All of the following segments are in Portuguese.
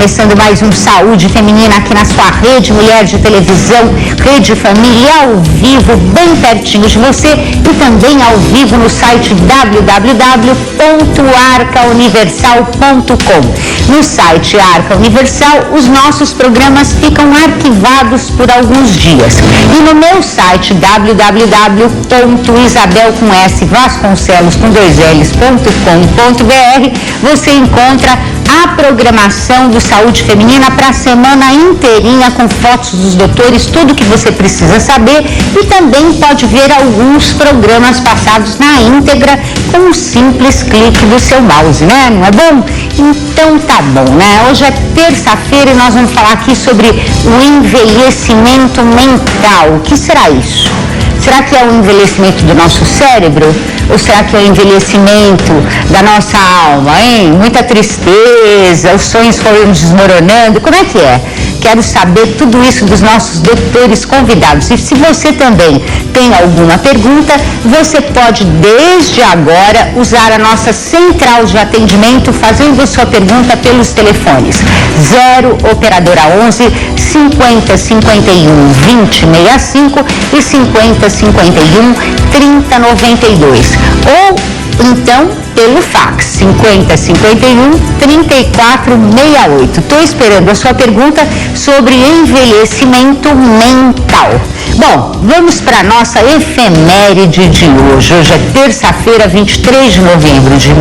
começando mais um Saúde Feminina aqui na sua rede Mulher de Televisão, Rede Família, ao vivo, bem pertinho de você, e também ao vivo no site www.arcauniversal.com. No site Arca Universal, os nossos programas ficam arquivados por alguns dias. E no meu site www.isabelvasconcelos.com.br você encontra a programação do Saúde Feminina para a semana inteirinha, com fotos dos doutores, tudo que você precisa saber, e também pode ver alguns programas passados na íntegra com um simples clique do seu mouse, né? Não é bom? Então tá bom, né? Hoje é terça-feira e nós vamos falar aqui sobre o envelhecimento mental. O que será isso? Será que é o envelhecimento do nosso cérebro? Ou será que é o envelhecimento da nossa alma, hein? Muita tristeza, os sonhos foram desmoronando. Como é que é? Quero saber tudo isso dos nossos doutores convidados. E se você também tem alguma pergunta, você pode desde agora usar a nossa central de atendimento fazendo a sua pergunta pelos telefones 0 operadora 11 50 51 20 65 e 50 51 30 92, ou então pelo fax 50 51 34 68. Estou esperando a sua pergunta sobre envelhecimento mental. Bom, vamos para a nossa efeméride de hoje. Hoje é terça-feira, 23 de novembro de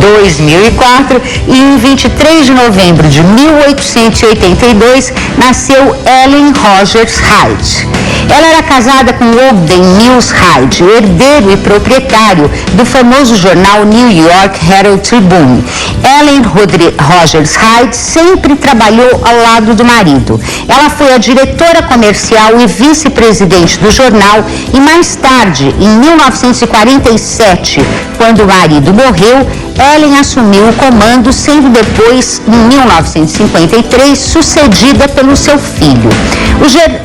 2004, e em 23 de novembro de 1882 nasceu Ellen Rogers Hyde. Ela era casada com Ogden Mills Hyde, herdeiro e proprietário do famoso jornal New York Herald Tribune. Ellen Rogers Hyde sempre trabalhou ao lado do marido. Ela foi a diretora comercial e vice-presidente do jornal, e mais tarde, em 1947, quando o marido morreu, Ellen assumiu o comando, sendo depois, em 1953, sucedida pelo seu filho.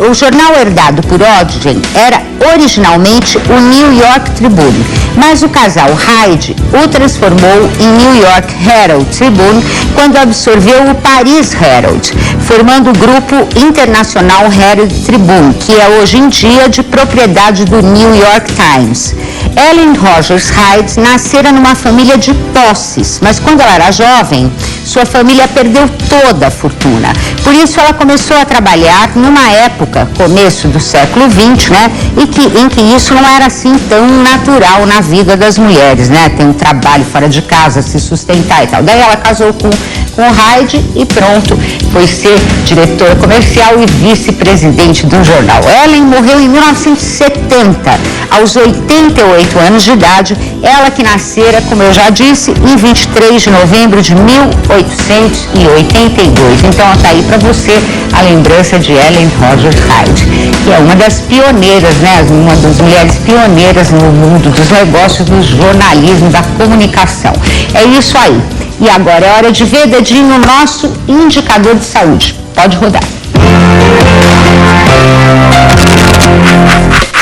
O jornal herdado por Ogden era originalmente o New York Tribune, mas o casal Hyde o transformou em New York Herald Tribune quando absorveu o Paris Herald, formando o grupo internacional Herald Tribune, que é hoje em dia de propriedade do New York Times. Ellen Rogers Hyde nascera numa família de posses, mas quando ela era jovem, sua família perdeu toda a fortuna. Por isso ela começou a trabalhar numa época, começo do século XX, né, em que isso não era assim tão natural na vida das mulheres, né, ter um trabalho fora de casa, se sustentar e tal. Daí ela casou com o Hyde e pronto, foi ser diretora comercial e vice-presidente de um jornal. Ellen morreu em 1970, aos 88 anos de idade, ela que nascera, como eu já disse, em 23 de novembro de 1882. Então está aí para você a lembrança de Ellen Rogers Hyde, que é uma das pioneiras, né, uma das mulheres pioneiras no mundo dos negócios, do jornalismo, da comunicação. É isso aí. E agora é hora de ver dedinho no nosso indicador de saúde. Pode rodar.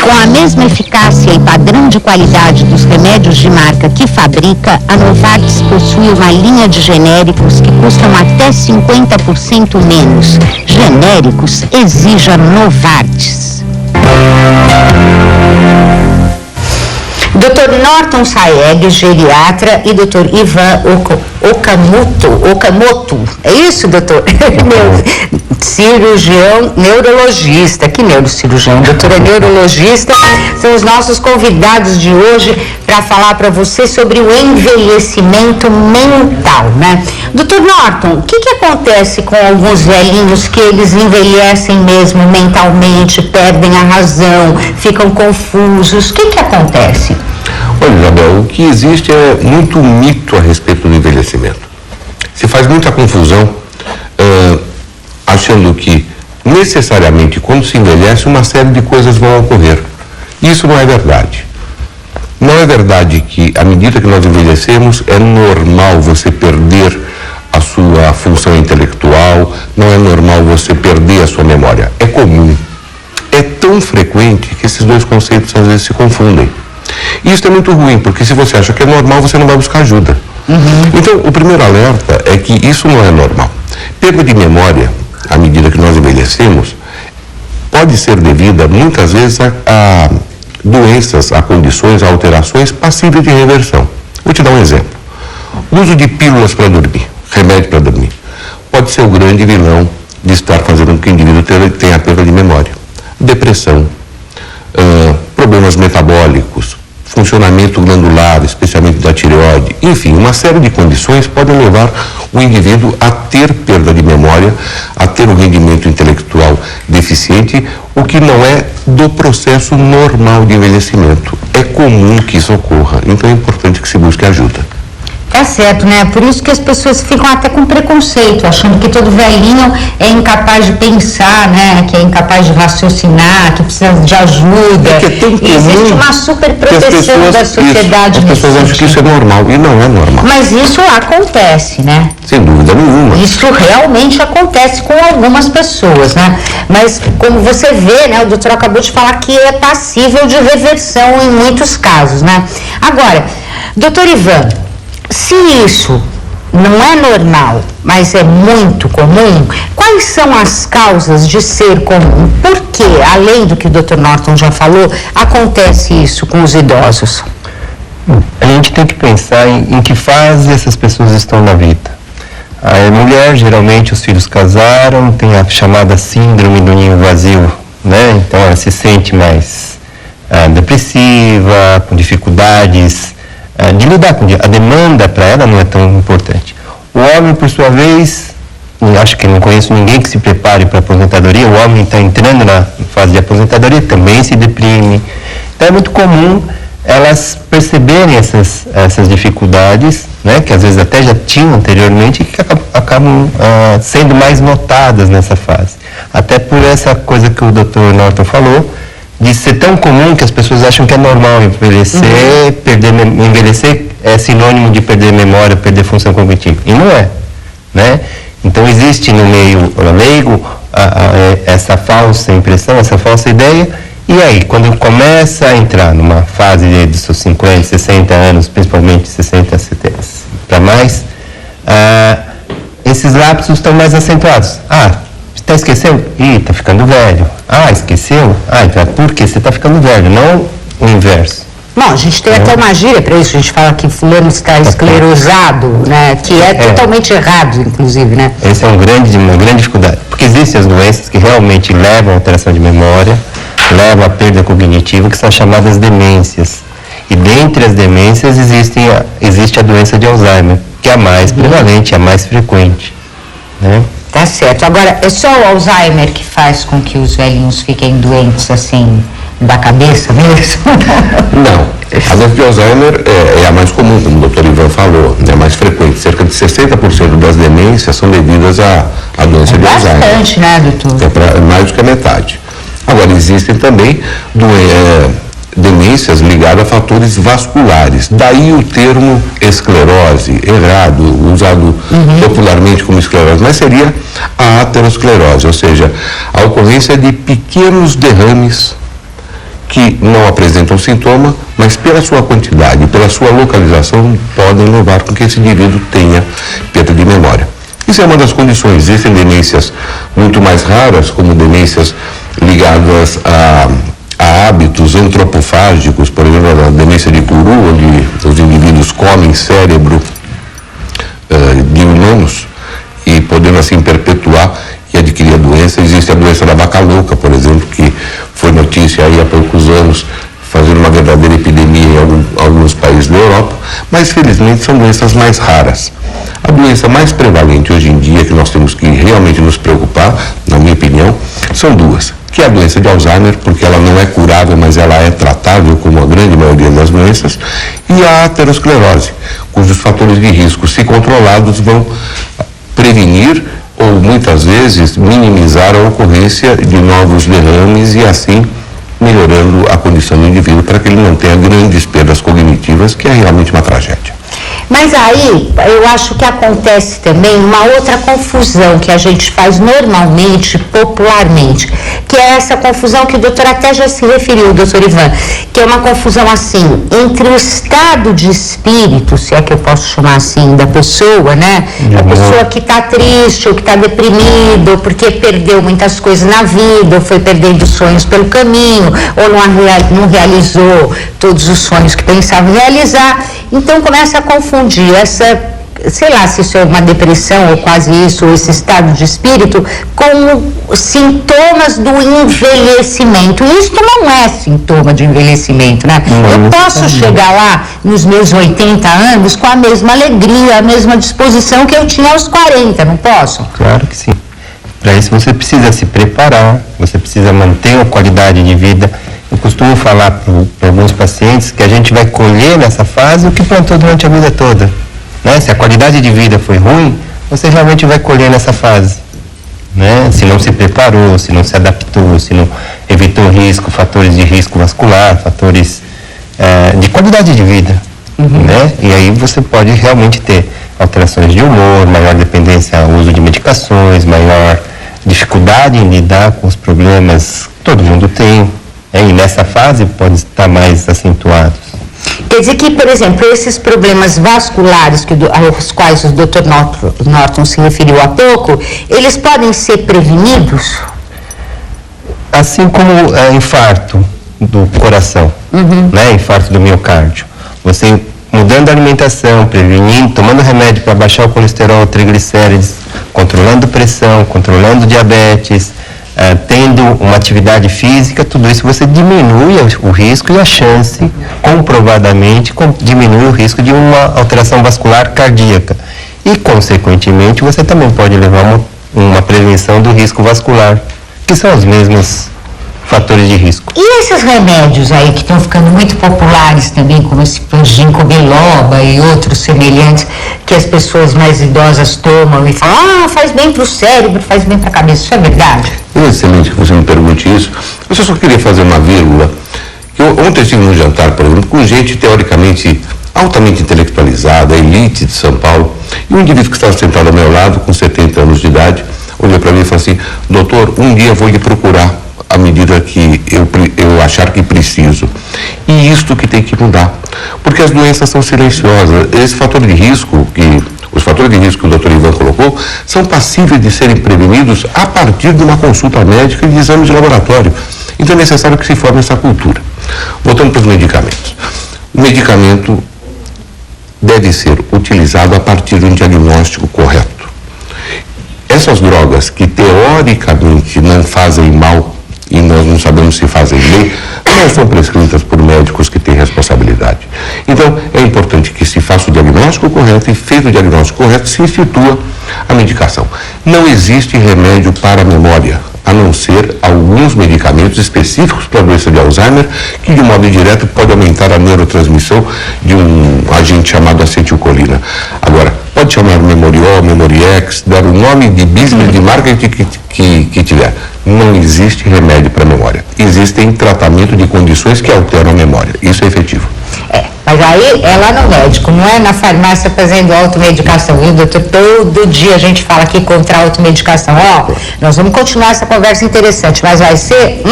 Com a mesma eficácia e padrão de qualidade dos remédios de marca que fabrica, a Novartis possui uma linha de genéricos que custam até 50% menos. Genéricos, exija Novartis. Dr. Norton Saeg, geriatra, e Dr. Ivan Okamoto, é isso, doutor? Cirurgião, neurologista. Que neurocirurgião? Doutor é neurologista. São os nossos convidados de hoje para falar para você sobre o envelhecimento mental, né? Doutor Norton, o que acontece com alguns velhinhos que eles envelhecem mesmo mentalmente, perdem a razão, ficam confusos? O que acontece? Olha, Isabel, o que existe é muito mito a respeito do envelhecimento. Se faz muita confusão achando que necessariamente quando se envelhece uma série de coisas vão ocorrer. Isso não é verdade. Não é verdade que à medida que nós envelhecemos é normal você perder a sua função intelectual, não é normal você perder a sua memória. É comum. É tão frequente que esses dois conceitos às vezes se confundem. E isso é muito ruim, porque se você acha que é normal, você não vai buscar ajuda. Então, o primeiro alerta é que isso não é normal. perda de memória, à medida que nós envelhecemos, pode ser devida, muitas vezes, a doenças, a condições, a alterações passíveis de reversão. Vou te dar um exemplo. O uso de pílulas para dormir, remédio para dormir, pode ser o grande vilão de estar fazendo com que o indivíduo tenha perda de memória. Depressão, problemas metabólicos, funcionamento glandular, especialmente da tireoide, enfim, uma série de condições podem levar o indivíduo a ter perda de memória, a ter um rendimento intelectual deficiente, o que não é do processo normal de envelhecimento. É comum que isso ocorra, então é importante que se busque ajuda. Tá certo, né? Por isso que as pessoas ficam até com preconceito, achando que todo velhinho é incapaz de pensar, né? Que é incapaz de raciocinar, que precisa de ajuda. É que é tão comum. Existe uma super proteção da sociedade. As pessoas acham que isso é normal, e não é normal. Mas isso acontece, né? Sem dúvida nenhuma. Isso realmente acontece com algumas pessoas, né? Mas como você vê, né? O doutor acabou de falar que é passível de reversão em muitos casos, né? Agora, doutor Ivan, se isso não é normal, mas é muito comum, quais são as causas de ser comum? Por que, além do que o Dr. Norton já falou, acontece isso com os idosos? A gente tem que pensar em que fase essas pessoas estão na vida. A mulher, geralmente, os filhos casaram, tem a chamada síndrome do ninho vazio, né? Então ela se sente mais depressiva, com dificuldades de lidar com a demanda para ela não é tão importante. O homem, por sua vez, acho que não conheço ninguém que se prepare para a aposentadoria. O homem está entrando na fase de aposentadoria, também se deprime. Então é muito comum elas perceberem essas dificuldades, né, que às vezes até já tinham anteriormente e que acabam sendo mais notadas nessa fase. Até por essa coisa que o Dr. Norton falou, de ser tão comum que as pessoas acham que é normal envelhecer, envelhecer é sinônimo de perder memória, perder função cognitiva. E não é, né? Então existe no meio leigo essa falsa impressão, essa falsa ideia, e aí, quando começa a entrar numa fase de seus 50, 60 anos, principalmente 60, 70 para mais, esses lapsos estão mais acentuados. Está esquecendo? Está ficando velho. Esqueceu? Então, por que você está ficando velho? Não o inverso. Bom, a gente tem até uma gíria para isso, a gente fala que fulano está esclerosado, né? Que é totalmente errado, inclusive, né? Essa é uma grande dificuldade, porque existem as doenças que realmente levam a alteração de memória, levam à perda cognitiva, que são chamadas demências. E dentre as demências existe a doença de Alzheimer, que é a mais prevalente, a mais frequente, né? Tá certo. Agora, é só o Alzheimer que faz com que os velhinhos fiquem doentes, assim, da cabeça mesmo? Não. A doença de Alzheimer é a mais comum, como o Dr. Ivan falou, é a mais frequente. Cerca de 60% das demências são devidas à doença de Alzheimer. Bastante, né, doutor? É mais do que a metade. Agora, existem também demências ligadas a fatores vasculares. Daí o termo esclerose, errado, usado popularmente como esclerose, mas seria a aterosclerose, ou seja, a ocorrência de pequenos derrames que não apresentam sintoma, mas pela sua quantidade, pela sua localização, podem levar com que esse indivíduo tenha perda de memória. Isso é uma das condições. Existem demências muito mais raras, como demências ligadas a hábitos antropofágicos, por exemplo, a demência de Curu, onde os indivíduos comem cérebro de humanos e podendo assim perpetuar e adquirir a doença. Existe a doença da vaca louca, por exemplo, que foi notícia aí há poucos anos, fazendo uma verdadeira epidemia em alguns países da Europa, mas felizmente são doenças mais raras. A doença mais prevalente hoje em dia, que nós temos que realmente nos preocupar, na minha opinião, são duas. Que é a doença de Alzheimer, porque ela não é curável, mas ela é tratável, como a grande maioria das doenças, e a aterosclerose, cujos fatores de risco, se controlados, vão prevenir ou muitas vezes minimizar a ocorrência de novos derrames e assim melhorando a condição do indivíduo para que ele não tenha grandes perdas cognitivas, que é realmente uma tragédia. Mas aí, eu acho que acontece também uma outra confusão que a gente faz normalmente, popularmente, que é essa confusão que o doutor até já se referiu, doutor Ivan, que é uma confusão assim, entre o estado de espírito, se é que eu posso chamar assim, da pessoa, né? A pessoa que está triste, ou que está deprimida, ou porque perdeu muitas coisas na vida, ou foi perdendo sonhos pelo caminho, ou não realizou todos os sonhos que pensava realizar. Então começa a confundir essa, sei lá se isso é uma depressão ou quase isso, ou esse estado de espírito, com sintomas do envelhecimento. E isso não é sintoma de envelhecimento, né? Eu posso chegar lá nos meus 80 anos com a mesma alegria, a mesma disposição que eu tinha aos 40, não posso? Claro que sim. Para isso você precisa se preparar, você precisa manter a qualidade de vida. Eu costumo falar para alguns pacientes que a gente vai colher nessa fase o que plantou durante a vida toda. Né? Se a qualidade de vida foi ruim, você realmente vai colher nessa fase. Né? Se não se preparou, se não se adaptou, se não evitou risco, fatores de risco vascular, fatores de qualidade de vida. Né? E aí você pode realmente ter alterações de humor, maior dependência ao uso de medicações, maior dificuldade em lidar com os problemas que todo mundo tem. E nessa fase pode estar mais acentuados. Quer dizer que, por exemplo, esses problemas vasculares aos quais o Dr. Norton se referiu há pouco, eles podem ser prevenidos? Assim como infarto do coração, né? Infarto do miocárdio. Você mudando a alimentação, prevenindo, tomando remédio para baixar o colesterol, triglicérides, controlando pressão, controlando diabetes, tendo uma atividade física, tudo isso você diminui o risco e a chance, comprovadamente, diminui o risco de uma alteração vascular cardíaca. E, consequentemente, você também pode levar uma prevenção do risco vascular, que são os mesmos fatores de risco. E esses remédios aí que estão ficando muito populares também, como esse ginkgo biloba e outros semelhantes, que as pessoas mais idosas tomam e falam, faz bem para o cérebro, faz bem para a cabeça, isso é verdade? É excelente que você me pergunte isso. Eu só queria fazer uma vírgula. Ontem eu estive num jantar, por exemplo, com gente teoricamente altamente intelectualizada, elite de São Paulo, e um indivíduo que estava sentado ao meu lado, com 70 anos de idade, olhou para mim e falou assim: doutor, um dia eu vou lhe procurar à medida que eu achar que preciso. E isto que tem que mudar. Porque as doenças são silenciosas. Esse fator de risco, os fatores de risco que o doutor Ivan colocou, são passíveis de serem prevenidos a partir de uma consulta médica e de exame de laboratório. Então é necessário que se forme essa cultura. Voltando para os medicamentos. O medicamento deve ser utilizado a partir de um diagnóstico correto. Essas drogas que teoricamente não fazem mal, e nós não sabemos se fazem bem, não são prescritas por médicos que têm responsabilidade. Então, é importante que se faça o diagnóstico correto e, feito o diagnóstico correto, se institua a medicação. Não existe remédio para a memória, a não ser alguns medicamentos específicos para a doença de Alzheimer, que de um modo indireto pode aumentar a neurotransmissão de um agente chamado acetilcolina. Agora, pode chamar Memoriol, Memoriex, dar o nome de business, de marketing que tiver. Não existe remédio para a memória. Existem tratamento de condições que alteram a memória. Isso é efetivo. Mas aí é lá no médico, não é na farmácia fazendo automedicação, viu, doutor? Todo dia a gente fala aqui contra a automedicação. Nós vamos continuar essa conversa interessante, mas vai ser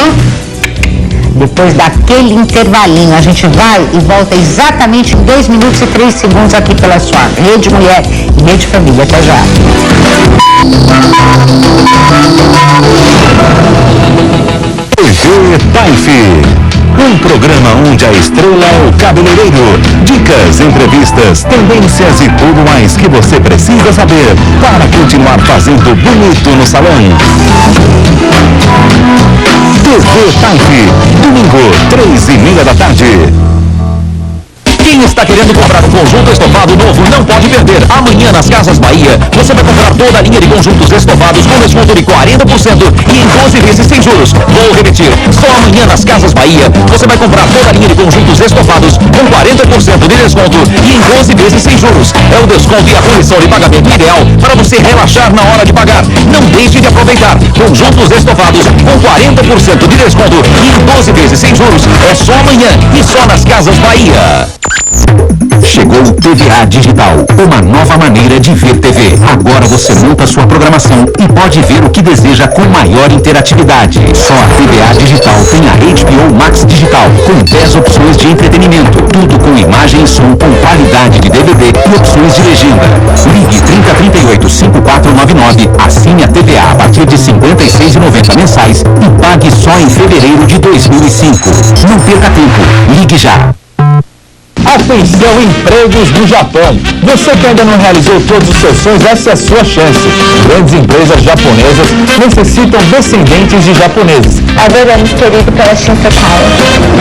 depois daquele intervalinho. A gente vai e volta exatamente em 2 minutos e 3 segundos aqui pela sua Rede Mulher e Rede Família. Até já. TV Taife, um programa onde a estrela é o cabeleireiro. Dicas, entrevistas, tendências e tudo mais que você precisa saber para continuar fazendo bonito no salão. TV Taife, domingo, 3:30 da tarde. Quem está querendo comprar um conjunto estofado novo não pode perder. Amanhã nas Casas Bahia, você vai comprar toda a linha de conjuntos estofados com desconto de 40% e em 12 vezes sem juros. Vou repetir, só amanhã nas Casas Bahia, você vai comprar toda a linha de conjuntos estofados com 40% de desconto e em 12 vezes sem juros. É o desconto e a condição de pagamento ideal para você relaxar na hora de pagar. Não deixe de aproveitar. Conjuntos estofados com 40% de desconto e em 12 vezes sem juros. É só amanhã e só nas Casas Bahia. Chegou o TVA Digital, uma nova maneira de ver TV. Agora você monta sua programação e pode ver o que deseja com maior interatividade. Só a TVA Digital tem a HBO Max Digital, com 10 opções de entretenimento. Tudo com imagem e som com qualidade de DVD e opções de legenda. Ligue 3038-5499, assine a TVA a partir de R$ 56,90 mensais e pague só em fevereiro de 2005. Não perca tempo, ligue já. Atenção, empregos no Japão. Você que ainda não realizou todos os seus sonhos, essa é a sua chance. Grandes empresas japonesas necessitam descendentes de japoneses. Adoramos, querido, pela Shinsekai.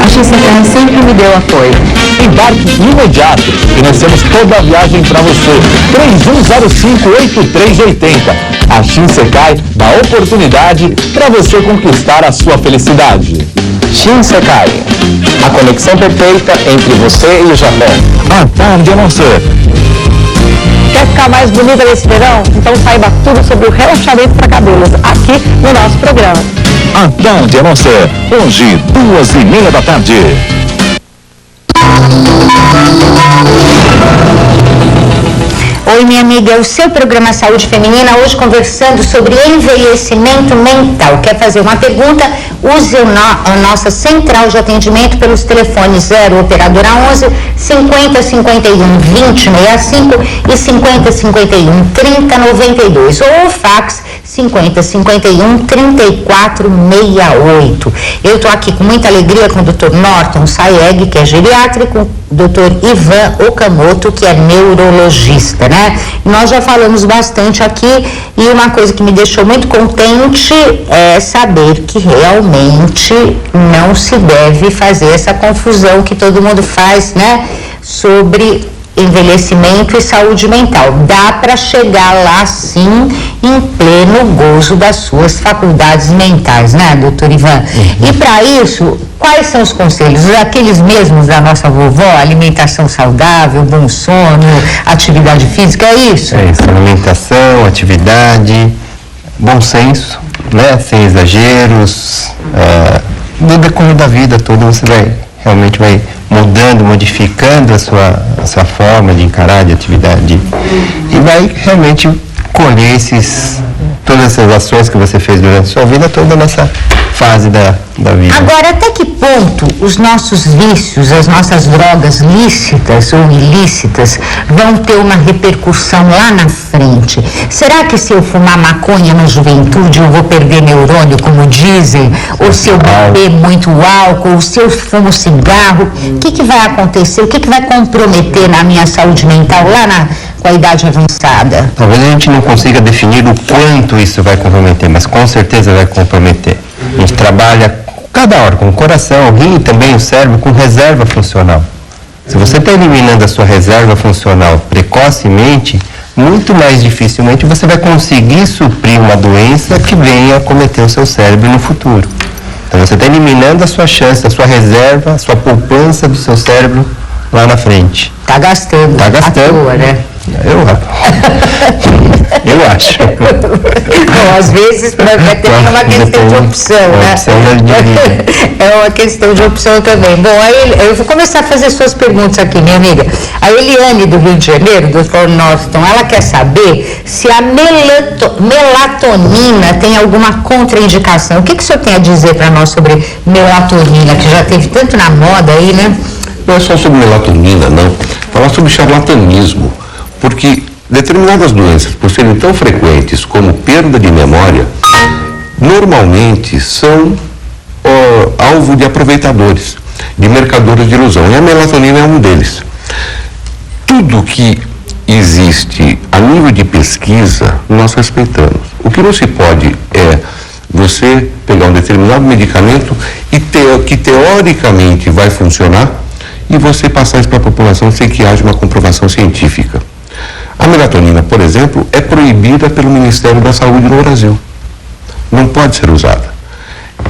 A Shinsekai sempre me deu apoio. Embarque imediato. Financiamos toda a viagem para você. 3105-8380. A Shinsekai dá oportunidade para você conquistar a sua felicidade. Shinsekai, a conexão perfeita entre você e o Japão. À tarde, Alonso. Quer ficar mais bonita nesse verão? Então saiba tudo sobre o relaxamento para cabelos aqui no nosso programa. À tarde, Alonso. Hoje, 2:30 da tarde. Oi, minha amiga, é o seu programa Saúde Feminina, hoje conversando sobre envelhecimento mental. Quer fazer uma pergunta? Use a nossa central de atendimento pelos telefones 0 operadora 11 50 51 20 65 e 50 51 30 92 ou o fax 50 51 34 68. Eu estou aqui com muita alegria com o Dr. Norton Sayeg, que é geriátrico, Dr. Ivan Okamoto, que é neurologista, né? Nós já falamos bastante aqui e uma coisa que me deixou muito contente é saber que realmente não se deve fazer essa confusão que todo mundo faz, né? Sobre envelhecimento e saúde mental. Dá para chegar lá, sim, em pleno gozo das suas faculdades mentais, né, doutor Ivan? E para isso, quais são os conselhos? Aqueles mesmos da nossa vovó, alimentação saudável, bom sono, atividade física, é isso? É isso, alimentação, atividade, bom senso, né, sem exageros, no decorrer da vida toda você realmente vai mudando, modificando a sua forma de encarar, de atividade, e vai realmente colher todas essas ações que você fez durante a sua vida toda nessa fase da vida. Agora, até que ponto os nossos vícios, as nossas drogas lícitas ou ilícitas vão ter uma repercussão lá na frente? Será que se eu fumar maconha na juventude eu vou perder neurônio, como dizem? Ou se eu beber muito álcool, ou se eu fumo cigarro? O que vai acontecer? O que vai comprometer na minha saúde mental lá com a idade avançada? Talvez a gente não consiga definir o quanto isso vai comprometer, mas com certeza vai comprometer. A gente trabalha cada hora com o coração, o rim e também o cérebro com reserva funcional. Se você está eliminando a sua reserva funcional precocemente, muito mais dificilmente você vai conseguir suprir uma doença que venha a cometer o seu cérebro no futuro. Então você está eliminando a sua chance, a sua reserva, a sua poupança do seu cérebro lá na frente. Tá gastando. Tá gastando. À toa, né? Eu acho. Bom, às vezes vai ter uma questão de opção, né? É uma questão de opção também. Bom, aí eu vou começar a fazer suas perguntas aqui, minha amiga. A Eliane, do Rio de Janeiro, do Dr. Norton, ela quer saber se a melatonina tem alguma contraindicação. O que o senhor tem a dizer para nós sobre melatonina, que já teve tanto na moda aí, né? Não é só sobre melatonina, não. Falar sobre charlatanismo. Porque determinadas doenças, por serem tão frequentes como perda de memória, normalmente são alvo de aproveitadores, de mercadores de ilusão. E a melatonina é um deles. Tudo que existe a nível de pesquisa, nós respeitamos. O que não se pode é você pegar um determinado medicamento que teoricamente vai funcionar e você passar isso para a população sem que haja uma comprovação científica. A melatonina, por exemplo, é proibida pelo Ministério da Saúde no Brasil. Não pode ser usada.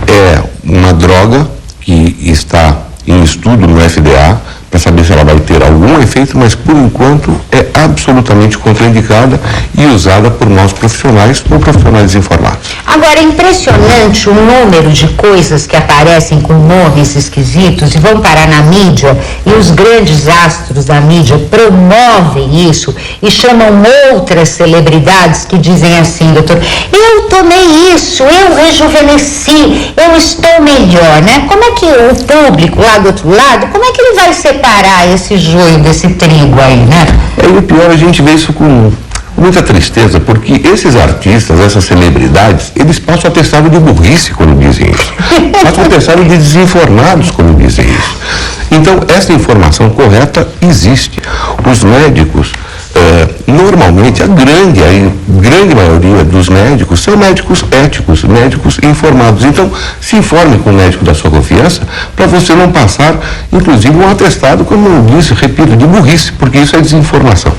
É uma droga que está em estudo no FDA para saber se ela vai ter algum efeito, mas por enquanto é absolutamente contraindicada e usada por maus profissionais ou profissionais desinformados. Agora, é impressionante o número de coisas que aparecem com nomes esquisitos e vão parar na mídia, e os grandes astros da mídia promovem isso e chamam outras celebridades que dizem assim: doutor, eu tomei isso, eu rejuvenesci, eu estou melhor, né? Como é que o público lá do outro lado, como é que ele vai separar esse joio desse trigo aí, né? E o pior, a gente vê isso com muita tristeza, porque esses artistas, essas celebridades, eles passam atestado de burrice quando dizem isso. Passam atestado de desinformados quando dizem isso. Então, essa informação correta existe. Os médicos, normalmente, a grande maioria dos médicos são médicos éticos, médicos informados. Então, se informe com o médico da sua confiança para você não passar, inclusive, um atestado, como eu disse, repito, de burrice, porque isso é desinformação.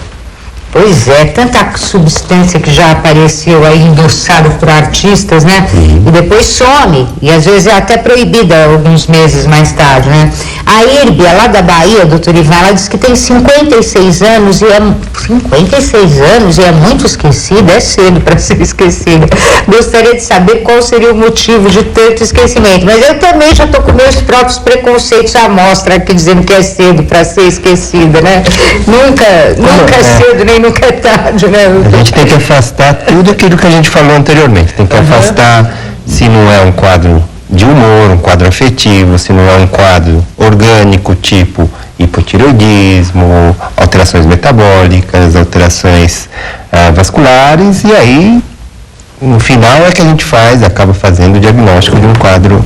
Pois é, tanta substância que já apareceu aí endossado por artistas, né? E depois some, e às vezes é até proibida alguns meses mais tarde, né? A Írbia, lá da Bahia, doutor Ivan, ela diz que tem 56 anos e é 56 anos e é muito esquecida, é cedo para ser esquecida. Gostaria de saber qual seria o motivo de tanto esquecimento, mas eu também já estou com meus próprios preconceitos à mostra aqui, dizendo que é cedo para ser esquecida, né? Nunca é cedo, nem nunca é tarde, né? A gente tem que afastar tudo aquilo que a gente falou anteriormente. Tem que afastar se não é um quadro de humor, um quadro afetivo, se não é um quadro orgânico, tipo hipotireoidismo, alterações metabólicas, alterações vasculares, e aí, no final, é que a gente acaba fazendo o diagnóstico de um quadro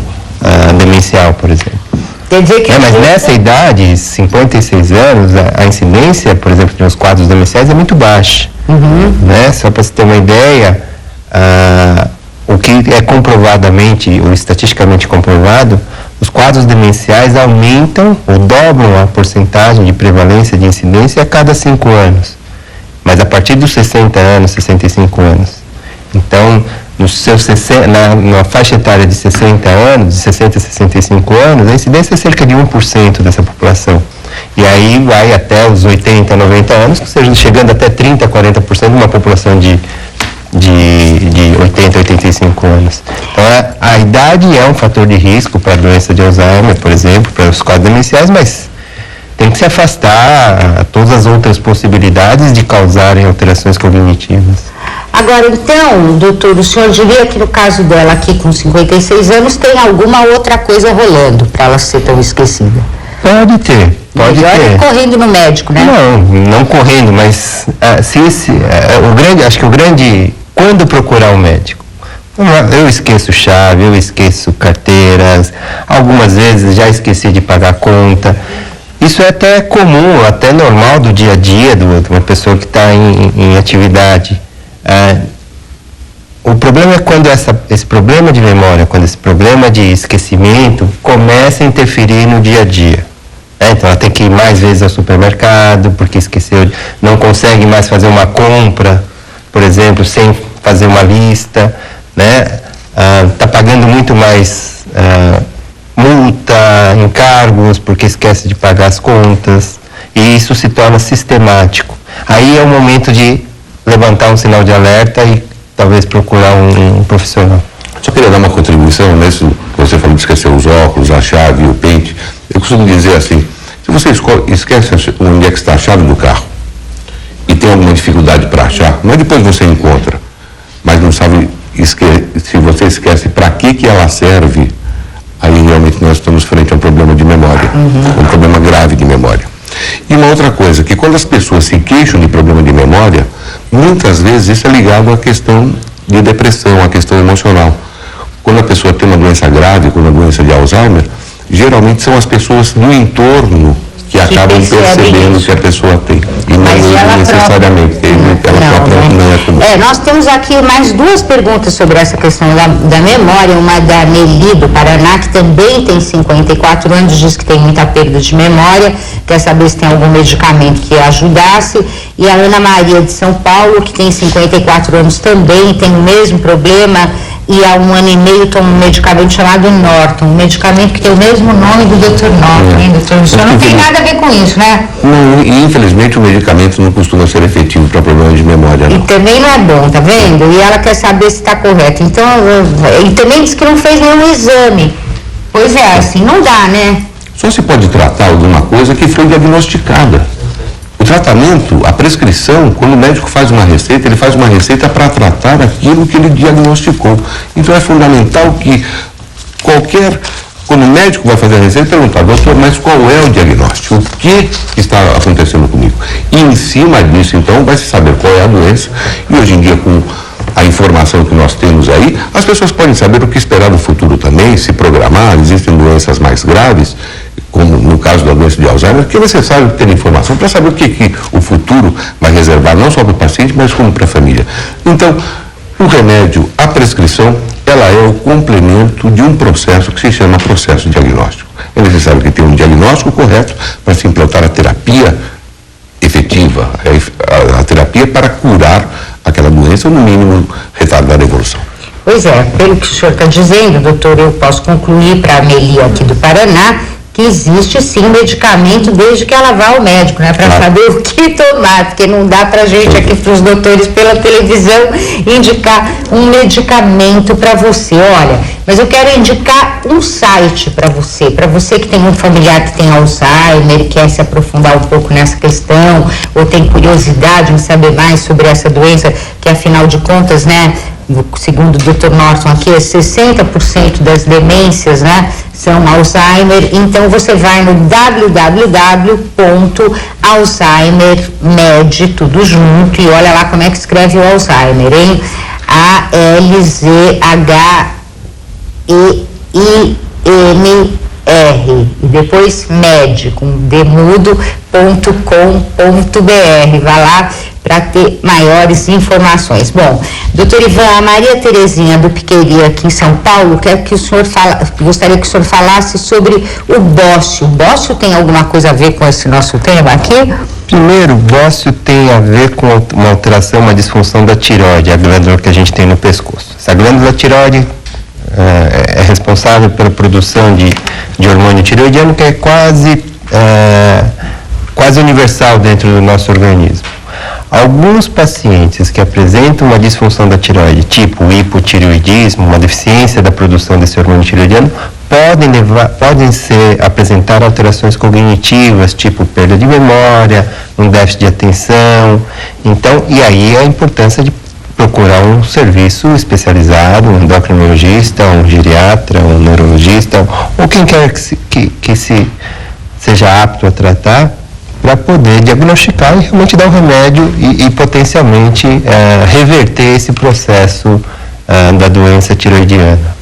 demencial, por exemplo. Quer dizer que mas nessa idade, 56 anos, a incidência, por exemplo, de uns quadros demenciais é muito baixa. Né? Só para você ter uma ideia, o que é comprovadamente, ou estatisticamente comprovado, os quadros demenciais aumentam ou dobram a porcentagem de prevalência de incidência a cada 5 anos. Mas a partir dos 60 anos, 65 anos. Então, na faixa etária de 60 anos, de 60 a 65 anos, a incidência é cerca de 1% dessa população. E aí vai até os 80, 90 anos, ou seja, chegando até 30, 40% de uma população de 80, 85 anos. Então, a idade é um fator de risco para a doença de Alzheimer, por exemplo, para os quadros demenciais, mas tem que se afastar todas as outras possibilidades de causarem alterações cognitivas. Agora, então, doutor, o senhor diria que no caso dela aqui com 56 anos tem alguma outra coisa rolando para ela ser tão esquecida? Pode ter. Correndo no médico, né? Não correndo, mas acho que o grande, quando procurar um médico? Eu esqueço chave, eu esqueço carteiras, algumas vezes já esqueci de pagar a conta. Isso é até comum, até normal do dia a dia de uma pessoa que está em atividade. O problema é quando esse problema de memória, quando esse problema de esquecimento começa a interferir no dia a dia. Então ela tem que ir mais vezes ao supermercado, porque esqueceu, não consegue mais fazer uma compra, por exemplo, sem fazer uma lista, né? Está pagando muito mais multa, encargos, porque esquece de pagar as contas, e isso se torna sistemático. Aí é o momento de levantar um sinal de alerta e talvez procurar um profissional. Só queria dar uma contribuição nisso, você falou de esquecer os óculos, a chave, o pente. Eu costumo dizer assim, se você esquece onde é que está a chave do carro e tem alguma dificuldade para achar, mas depois você encontra, mas não sabe, se você esquece para que ela serve, aí realmente nós estamos frente a um problema de memória, um problema grave de memória. E uma outra coisa, que quando as pessoas se queixam de problema de memória, muitas vezes isso é ligado à questão de depressão, à questão emocional. Quando a pessoa tem uma doença grave, como a doença de Alzheimer, geralmente são as pessoas do entorno que acabam percebendo que a pessoa tem. E não necessariamente, ela própria não é comum. Nós temos aqui mais duas perguntas sobre essa questão da memória. Uma da Meli, do Paraná, que também tem 54 anos, diz que tem muita perda de memória, quer saber se tem algum medicamento que ajudasse. E a Ana Maria, de São Paulo, que tem 54 anos também, tem o mesmo problema, e há 1 ano e meio tomo um medicamento chamado Norton, um medicamento que tem o mesmo nome do Dr. Norton, hein, doutor? O senhor não tem nada a ver com isso, né? Não, e infelizmente o medicamento não costuma ser efetivo para problemas de memória, não. E também não é bom, tá vendo? E ela quer saber se está correto. Então, e também diz que não fez nenhum exame. Pois é, assim não dá, né? Só se pode tratar alguma coisa que foi diagnosticada. O tratamento, a prescrição, quando o médico faz uma receita, ele faz uma receita para tratar aquilo que ele diagnosticou. Então é fundamental que quando o médico vai fazer a receita, perguntar, doutor, mas qual é o diagnóstico? O que está acontecendo comigo? E em cima disso, então, vai se saber qual é a doença. E hoje em dia, com a informação que nós temos aí, as pessoas podem saber o que esperar no futuro também, se programar. Existem doenças mais graves, como no caso da doença de Alzheimer, que é necessário ter informação para saber o que o futuro vai reservar, não só para o paciente, mas como para a família. Então, o remédio, a prescrição, ela é o complemento de um processo que se chama processo diagnóstico. É necessário que tenha um diagnóstico correto para se implantar a terapia efetiva, a terapia para curar aquela doença, ou no mínimo retardar a evolução. Pois é, pelo que o senhor está dizendo, doutor, eu posso concluir para a Amelie aqui do Paraná que existe sim medicamento desde que ela vá ao médico, né? Para saber o que tomar, porque não dá para a gente aqui, para os doutores pela televisão, indicar um medicamento para você. Olha, mas eu quero indicar um site para você que tem um familiar que tem Alzheimer e quer se aprofundar um pouco nessa questão, ou tem curiosidade em saber mais sobre essa doença, que afinal de contas, né, segundo o Dr. Norton aqui, 60% das demências, né, são Alzheimer. Então você vai no www.alzheimermed, tudo junto, e olha lá como é que escreve o Alzheimer, hein? ALZHEIMR, e depois med, com demudo.com.br. Vai lá para ter maiores informações. Bom, doutor Ivan, a Maria Terezinha do Piqueri aqui em São Paulo, gostaria que o senhor falasse sobre o bócio. O bócio tem alguma coisa a ver com esse nosso tema aqui? Primeiro, o bócio tem a ver com uma alteração, uma disfunção da tireoide, a glândula que a gente tem no pescoço. Essa glândula tireoide é responsável pela produção de hormônio tireoidiano, que é quase universal dentro do nosso organismo. Alguns pacientes que apresentam uma disfunção da tireoide, tipo hipotireoidismo, uma deficiência da produção desse hormônio tireoidiano, podem apresentar alterações cognitivas, tipo perda de memória, um déficit de atenção. Então, e aí a importância de procurar um serviço especializado, um endocrinologista, um geriatra, um neurologista, ou quem quer que seja apto a tratar, para poder diagnosticar e realmente dar um remédio e potencialmente reverter esse processo da doença tireoidiana.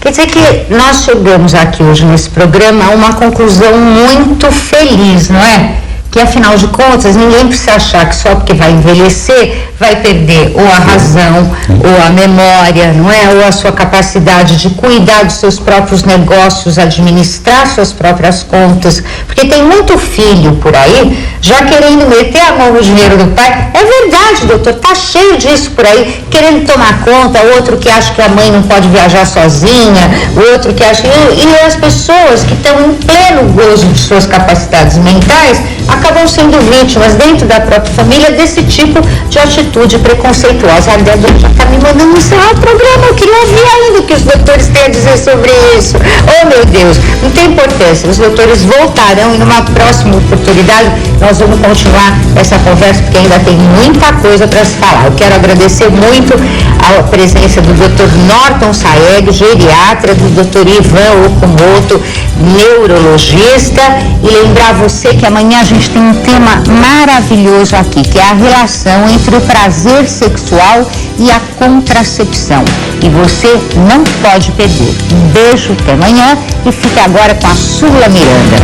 Quer dizer que nós chegamos aqui hoje nesse programa a uma conclusão muito feliz, não é? Que afinal de contas ninguém precisa achar que só porque vai envelhecer vai perder ou a razão, ou a memória, não é? Ou a sua capacidade de cuidar dos seus próprios negócios, administrar suas próprias contas, porque tem muito filho por aí já querendo meter a mão no dinheiro do pai. É verdade, doutor, tá cheio disso por aí, querendo tomar conta, outro que acha que a mãe não pode viajar sozinha, outro que acha... E as pessoas que estão em pleno gozo de suas capacidades mentais acabam sendo vítimas dentro da própria família desse tipo de atitude preconceituosa. A Débora já está me mandando encerrar o programa, eu queria ouvir ainda o que os doutores têm a dizer sobre isso. Oh, meu Deus, não tem importância, os doutores voltarão e numa próxima oportunidade nós vamos continuar essa conversa, porque ainda tem muita coisa para se falar. Eu quero agradecer muito a presença do Dr. Norton Saeg, geriatra, do Dr. Ivan Okamoto, neurologista, e lembrar você que amanhã a gente tem um tema maravilhoso aqui, que é a relação entre o prazer sexual e a contracepção. E você não pode perder. Um beijo, até amanhã, e fique agora com a Sula Miranda.